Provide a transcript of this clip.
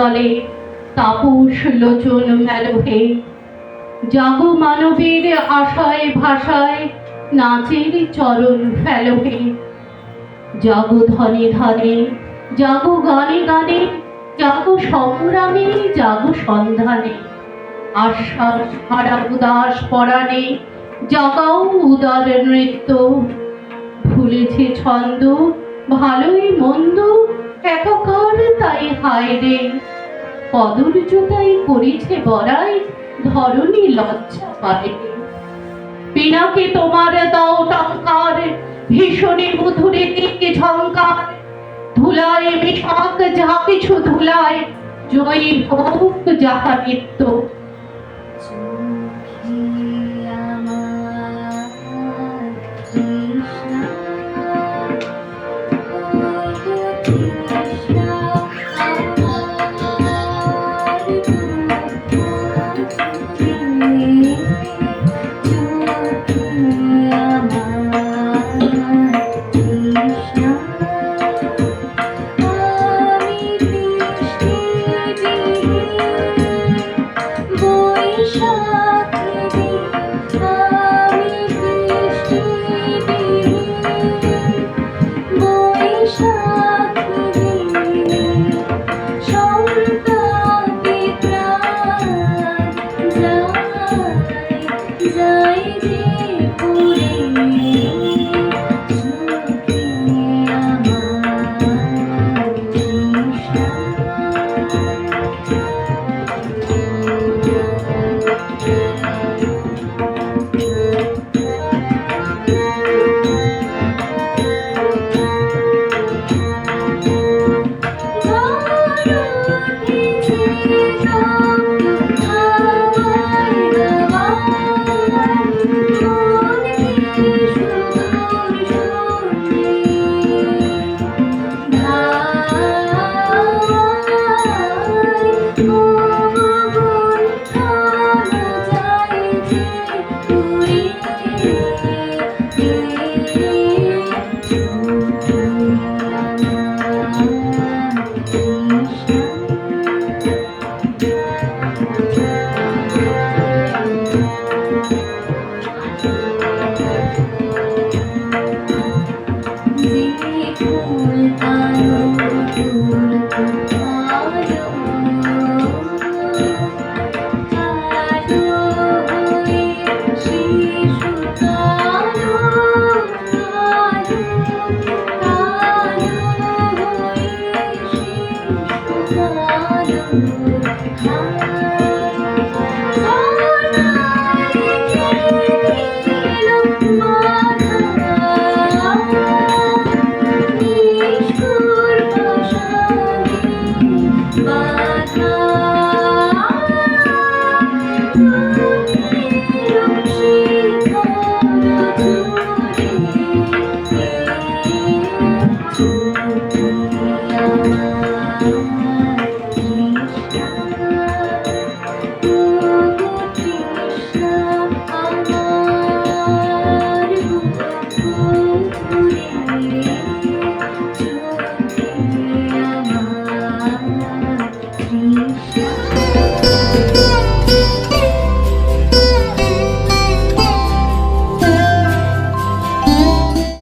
দলে তাপস লোচন মেলহে। জাগো মানবের আশায় ভাষায় নাচের চরণ ফেলহে। জাগো ধনে ধনে, জাগো গানে গানে, জাগো সংগ্রামে, জাগো সন্ধানে। আশ্বাস হারা উদাস পরাণে জাগাও উদার নৃত্য। ভুলেছে ছন্দ ভালোই মন্দ একাকার তাই হায় রে। কদর্য তাই করেছে বড়াই ধরণী লজ্জা পায়। পিনাকে তোমার দাও টঙ্কার ভীষণে মধুরে দিকে ঝঙ্কার। ধুলায় মেশাক যা কিছু ধুলায় জয়ী হোক যাহা নিত্য।